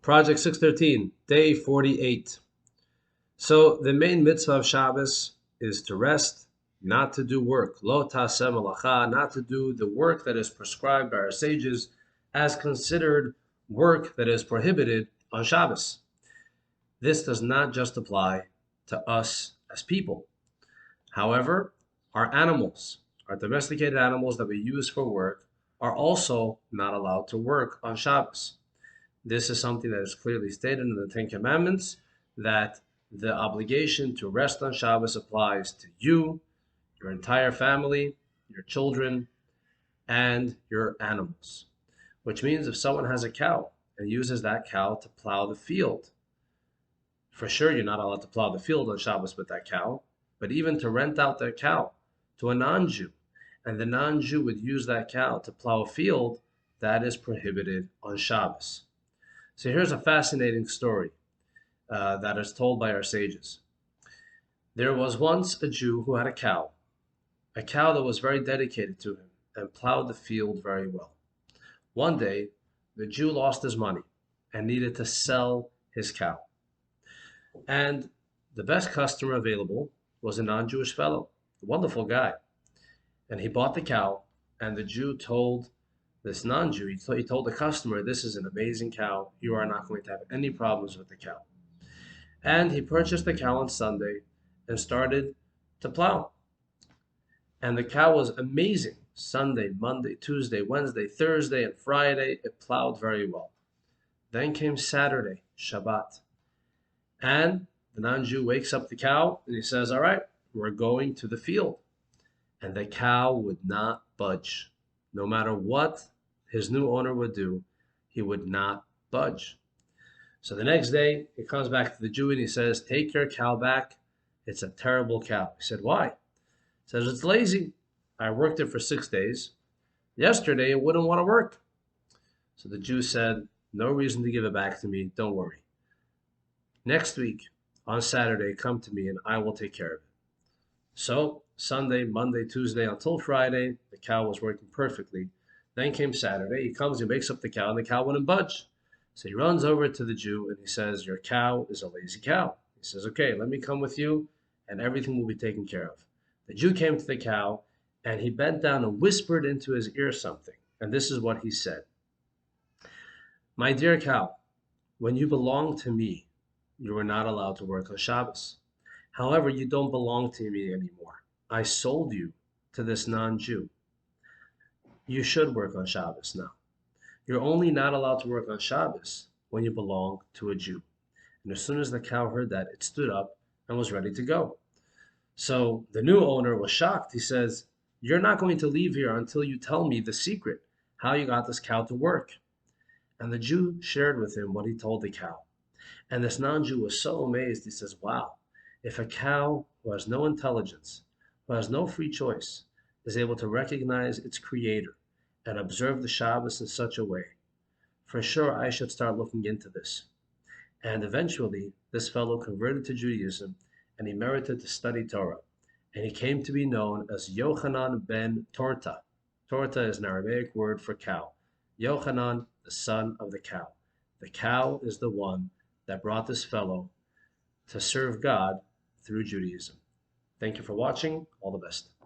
Project 613, day 48. So the main mitzvah of Shabbos is to rest, not to do work. Lo taseh melacha, not to do the work that is prescribed by our sages as considered work that is prohibited on Shabbos. This does not just apply to us as people. However, our animals, our domesticated animals that we use for work, are also not allowed to work on Shabbos. This is something that is clearly stated in the Ten Commandments, that the obligation to rest on Shabbos applies to you, your entire family, your children, and your animals. Which means if someone has a cow and uses that cow to plow the field, for sure you're not allowed to plow the field on Shabbos with that cow, but even to rent out that cow to a non-Jew, and the non-Jew would use that cow to plow a field, that is prohibited on Shabbos. So here's a fascinating story that is told by our sages. There was once a Jew who had a cow that was very dedicated to him and plowed the field very well. One day, the Jew lost his money and needed to sell his cow. And the best customer available was a non-Jewish fellow, a wonderful guy. And he bought the cow, and the Jew told this non-Jew, he told the customer, this is an amazing cow. You are not going to have any problems with the cow. And he purchased the cow on Sunday and started to plow. And the cow was amazing. Sunday, Monday, Tuesday, Wednesday, Thursday, and Friday, it plowed very well. Then came Saturday, Shabbat. And the non-Jew wakes up the cow and he says, all right, we're going to the field. And the cow would not budge. No matter what his new owner would do, he would not budge. So the next day, he comes back to the Jew and he says, take your cow back. It's a terrible cow. He said, why? He says, it's lazy. I worked it for 6 days. Yesterday, it wouldn't want to work. So the Jew said, no reason to give it back to me. Don't worry. Next week, on Saturday, come to me and I will take care of it. So Sunday, Monday, Tuesday, until Friday, the cow was working perfectly. Then came Saturday. He comes, he wakes up the cow, and the cow wouldn't budge. So he runs over to the Jew and he says, your cow is a lazy cow. He says, okay, let me come with you and everything will be taken care of. The Jew came to the cow and he bent down and whispered into his ear something. And this is what he said. My dear cow, when you belong to me, you are not allowed to work on Shabbos. However, you don't belong to me anymore. I sold you to this non-Jew. You should work on Shabbos now. You're only not allowed to work on Shabbos when you belong to a Jew. And as soon as the cow heard that, it stood up and was ready to go. So the new owner was shocked. He says, you're not going to leave here until you tell me the secret, how you got this cow to work. And the Jew shared with him what he told the cow. And this non-Jew was so amazed. He says, wow, if a cow who has no intelligence, who has no free choice, is able to recognize its creator and observe the Shabbos in such a way, for sure I should start looking into this. And eventually, this fellow converted to Judaism, and he merited to study Torah. And he came to be known as Yochanan ben Torta. Torta is an Aramaic word for cow. Yochanan, the son of the cow. The cow is the one that brought this fellow to serve God through Judaism. Thank you for watching. All the best.